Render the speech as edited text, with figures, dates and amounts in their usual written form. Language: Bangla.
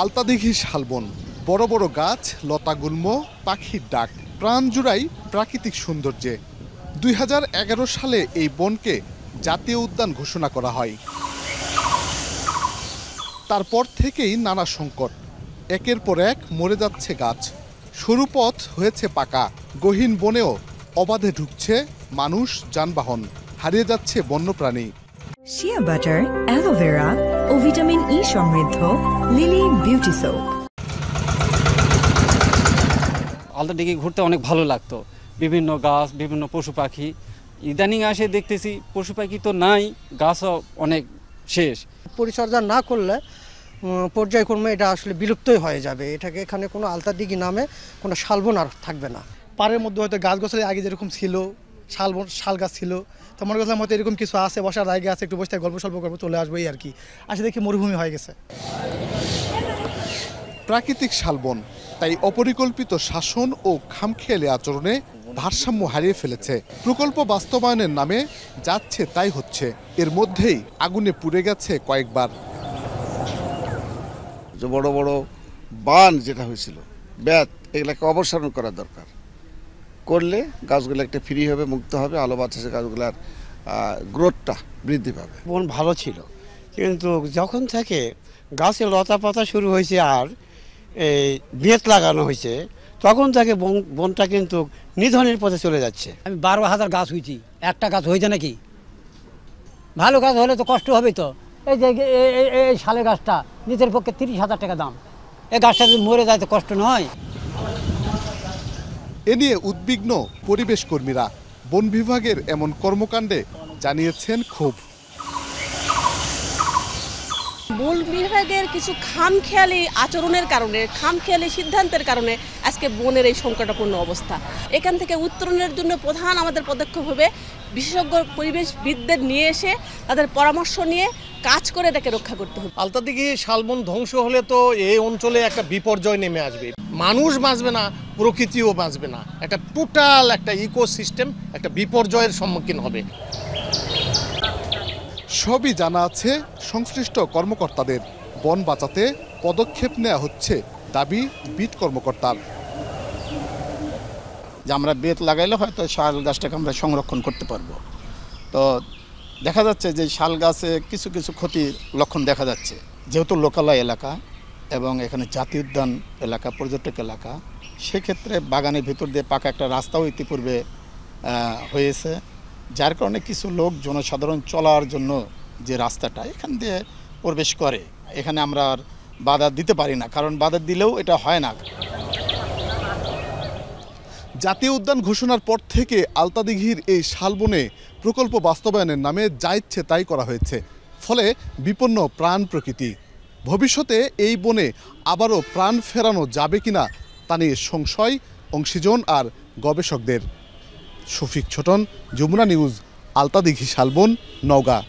আলতাদিঘি শালবন, বড় বড় গাছ, লতাগুল্ম, পাখির ডাক, প্রাণ জুড়াই প্রাকৃতিক সৌন্দর্যে। ২০১১ সালে এই বনকে জাতীয় উদ্যান ঘোষণা করা হয়। তারপর থেকেই নানা সংকট, একের পর এক মরে যাচ্ছে গাছ, সরু পথ হয়েছে পাকা, গহীন বনেও অবাধে ঢুকছে মানুষ, যানবাহন, হারিয়ে যাচ্ছে বন্যপ্রাণী। শিয়া বাটার, অ্যালোভেরা ও ভিটামিন ই সমৃদ্ধ লিলি বিউটি সোপ। আলতাদিঘি ঘুরতে অনেক ভালো লাগতো, বিভিন্ন গাছ, বিভিন্ন পশু পাখি। ইদানিং আসে দেখতেছি পশু পাখি তো নাই, গাছও অনেক শেষ। পরিচর্যা না করলে পর্যায়ক্রমে এটা আসলে বিলুপ্তই হয়ে যাবে। এটাকে এখানে কোনো আলতাদিঘি নামে কোনো শালবন আর থাকবে না। পাড়ের মধ্যে হয়তো গাছ গাছালি আগে যেরকম ছিল, শাল গাছ ছিল, তো মনে করলাম হয়তো এরকম কিছু আছে, বসার জায়গা আছে, একটু বসে গল্প সল্প করবো, চলে আসবো এই আর কি। আসে দেখি মরুভূমি হয়ে গেছে। প্রাকৃতিক শালবন তাই অপরিকল্পিত শাসন ও খামখেয়ালি আচরণে ভারসাম্য হারিয়ে ফেলেছে। প্রকল্প বাস্তবায়নের নামে যাচ্ছে তাই হচ্ছে, এর মধ্যেই আগুনে পুড়ে গেছে কয়েকবার। যে বড় বড় বান যেটা হয়েছিল, ব্যাত, এগুলাকে অপসারণ করা দরকার। করলে গাছগুলো একটা ফ্রি হবে, মুক্ত হবে, আলো বাতাসে গাছগুলার গ্রোথটা বৃদ্ধি পাবে। বন ভালো ছিল, কিন্তু যখন থেকে গাছের লতা পাতা শুরু হয়েছে আর এই বেত লাগানো হয়েছে, তখন থেকে বনটা কিন্তু নিধনের পথে চলে যাচ্ছে। আমি 12,000 গাছ হয়েছি, একটা গাছ হয়েছে নাকি? ভালো গাছ হলে তো কষ্ট হবে তো। এই যে এই শালের গাছটা নিজের পক্ষে 30,000 টাকা দাম, এই গাছটা যদি মরে যায় তো কষ্ট নয়। এ নিয়ে উদ্বিগ্ন পরিবেশ কর্মীরা। বন বিভাগের এমন কর্মকাণ্ডে জানিয়েছেন ক্ষোভ। বন বিভাগের কিছু খামখেয়ালি আচরণের কারণে, খামখেয়ালি সিদ্ধান্তের কারণে আজকে বনের এই সংকটাপূর্ণ অবস্থা। এখান থেকে উত্তরণের জন্য প্রধান আমাদের পদক্ষেপ হবে বিশেষজ্ঞ পরিবেশবিদদের নিয়ে এসে তাদের পরামর্শ নিয়ে কাজ করে এটাকে রক্ষা করতে হবে। আলতাদিঘি শালবন ধ্বংস হলে তো এই অঞ্চলে একটা বিপর্যয় নেমে আসবে। মানুষ বাঁচবে না, প্রকৃতিও বাঁচবে না, একটা টোটাল একটা ইকোসিস্টেম একটা বিপর্যয়ের সম্মুখীন হবে। সবই জানা আছে সংশ্লিষ্ট কর্মকর্তাদের। বন বাঁচাতে পদক্ষেপ নেওয়া হচ্ছে দাবি বিট কর্মকর্তার। যে আমরা বেত লাগাইলে হয়তো শাল গাছটাকে আমরা সংরক্ষণ করতে পারবো। তো দেখা যাচ্ছে যে শাল গাছে কিছু কিছু ক্ষতির লক্ষণ দেখা যাচ্ছে, যেহেতু লোকালয় এলাকা এবং এখানে জাতীয় উদ্যান এলাকা, পর্যটক এলাকা, সেক্ষেত্রে বাগানের ভিতর দিয়ে পাকা একটা রাস্তাও ইতিপূর্বে হয়েছে, যার কারণে কিছু লোক জনসাধারণ চলার জন্য যে রাস্তাটা এখান দিয়ে প্রবেশ করে, এখানে আমরা আর বাধা দিতে পারি না, কারণ বাধা দিলেও এটা হয় না। জাতীয় উদ্যান ঘোষণার পর থেকে আলতাদিঘির এই শালবনে প্রকল্প বাস্তবায়নের নামে যা ইচ্ছে তাই করা হয়েছে, ফলে বিপন্ন প্রাণ প্রকৃতি। ভবিষ্যতে এই বনে আবারও প্রাণ ফেরানো যাবে কিনা তা নিয়ে সংশয় অংশীজন আর গবেষকদের। শফিক ছোটন, যমুনা নিউজ, আলতাদিঘি শালবন, নওগাঁ।